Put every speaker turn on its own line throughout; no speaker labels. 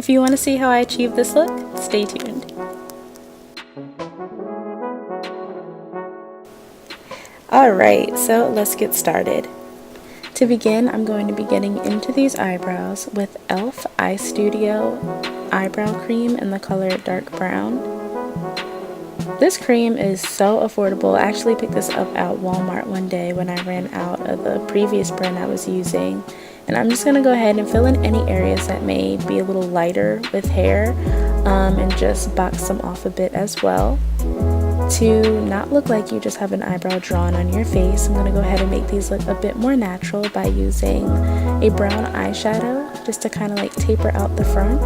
If you want to see how I achieve this look, stay tuned. Alright, so let's get started. To begin, I'm going to be getting into these eyebrows with e.l.f. Eye Studio eyebrow cream in the color dark brown. This cream is so affordable. I actually picked this up at Walmart one day when I ran out of the previous brand I was using. And I'm just going to go ahead and fill in any areas that may be a little lighter with hair and just box them off a bit as well. To not look like you just have an eyebrow drawn on your face, I'm going to go ahead and make these look a bit more natural by using a brown eyeshadow just to kind of like taper out the front.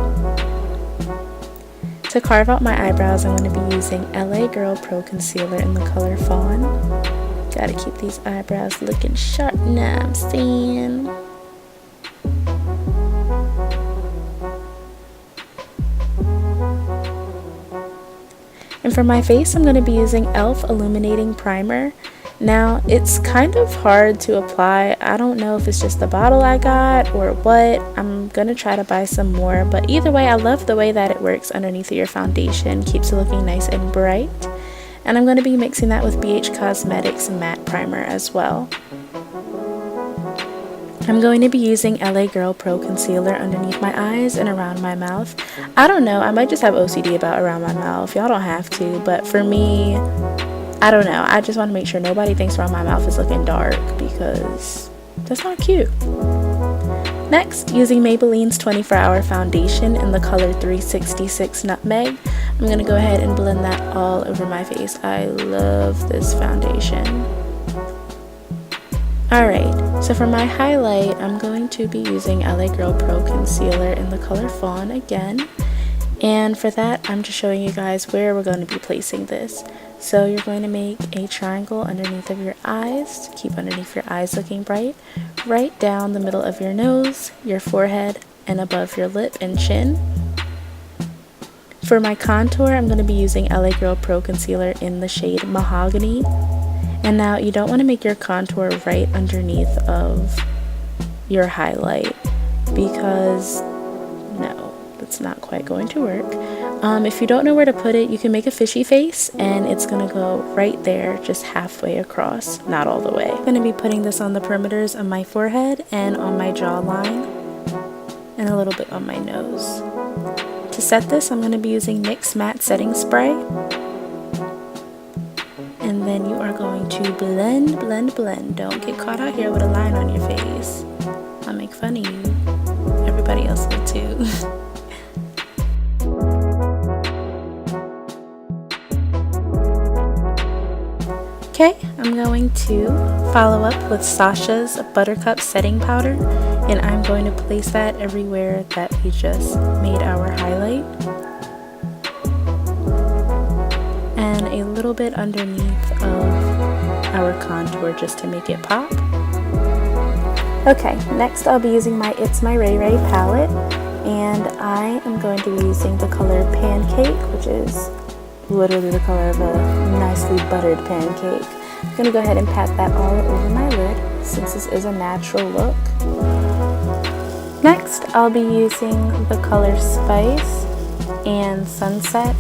To carve out my eyebrows, I'm going to be using LA Girl Pro Concealer in the color Fawn. Gotta keep these eyebrows looking sharp now, I'm saying. And for my face, I'm going to be using e.l.f. Illuminating Primer. Now, it's kind of hard to apply. I don't know if it's just the bottle I got or what. I'm going to try to buy some more. But either way, I love the way that it works underneath your foundation. Keeps it looking nice and bright. And I'm going to be mixing that with BH Cosmetics Matte Primer as well. I'm going to be using LA Girl Pro Concealer underneath my eyes and around my mouth. I don't know, I might just have OCD about around my mouth. Y'all don't have to, but for me, I don't know. I just want to make sure nobody thinks around my mouth is looking dark because that's not cute. Next, using Maybelline's 24-Hour Foundation in the color 366 Nutmeg, I'm going to go ahead and blend that all over my face. I love this foundation. Alright, so for my highlight, I'm going to be using LA Girl Pro Concealer in the color Fawn again. And for that, I'm just showing you guys where we're going to be placing this. So you're going to make a triangle underneath of your eyes, to keep underneath your eyes looking bright, right down the middle of your nose, your forehead, and above your lip and chin. For my contour, I'm going to be using LA Girl Pro Concealer in the shade Mahogany. And now you don't want to make your contour right underneath of your highlight because no, that's not quite going to work. If you don't know where to put it, you can make a fishy face and it's going to go right there, just halfway across, not all the way. I'm going to be putting this on the perimeters of my forehead and on my jawline and a little bit on my nose. To set this, I'm going to be using NYX Matte Setting Spray. And then you are going to blend, blend, blend. Don't get caught out here with a line on your face. I'll make fun of you. Everybody else will too. Okay, I'm going to follow up with Sasha's Buttercup Setting Powder. And I'm going to place that everywhere that we just made our highlight. And a little bit underneath of our contour just to make it pop. Okay, next I'll be using my It's My Ray Ray palette, and I am going to be using the color Pancake, which is literally the color of a nicely buttered pancake. I'm going to go ahead and pat that all over my lid since this is a natural look. Next, I'll be using the color Spice and Sunset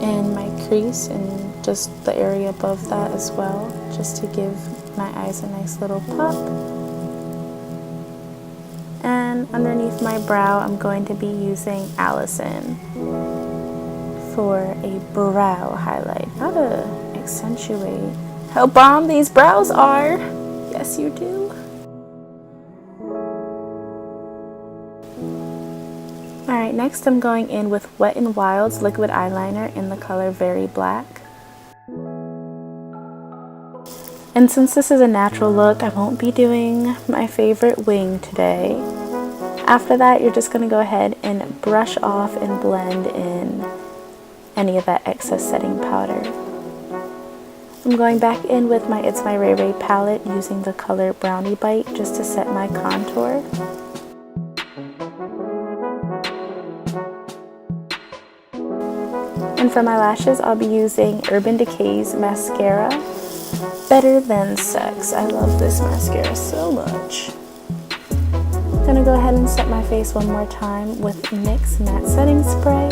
in my crease and just the area above that as well, just to give my eyes a nice little pop. And underneath my brow, I'm going to be using Allison for a brow highlight. Gotta accentuate how bomb these brows are. Yes, you do. Alright, next I'm going in with Wet n Wild's liquid eyeliner in the color Very Black. And since this is a natural look, I won't be doing my favorite wing today. After that, you're just going to go ahead and brush off and blend in any of that excess setting powder. I'm going back in with my It's My Ray Ray palette using the color Brownie Bite just to set my contour. And for my lashes, I'll be using Urban Decay's mascara, Better Than Sex. I love this mascara so much. gonna go ahead and set my face one more time with NYX Matte Setting Spray.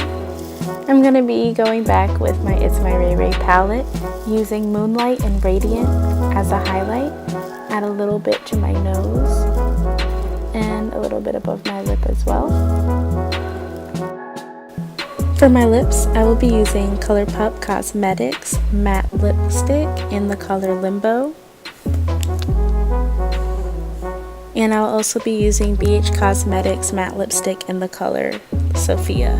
I'm gonna be going back with my It's My Ray Ray palette, using Moonlight and Radiant as a highlight. Add a little bit to my nose and a little bit above my lip as well. For my lips, I will be using ColourPop Cosmetics Matte Lipstick in the color Limbo. And I'll also be using BH Cosmetics Matte Lipstick in the color Sophia.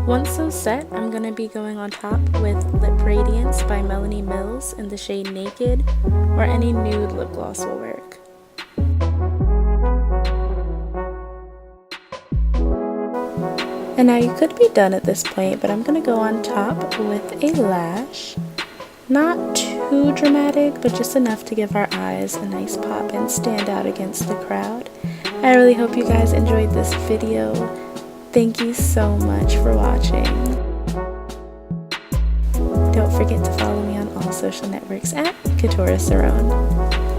Once those set, I'm going to be going on top with Lip Radiance by Melanie Mills in the shade Naked, or any nude lip gloss will work. And now you could be done at this point, but I'm going to go on top with a lash. Not too dramatic, but just enough to give our eyes a nice pop and stand out against the crowd. I really hope you guys enjoyed this video. Thank you so much for watching. Don't forget to follow me on all social networks at Couture Cerrone.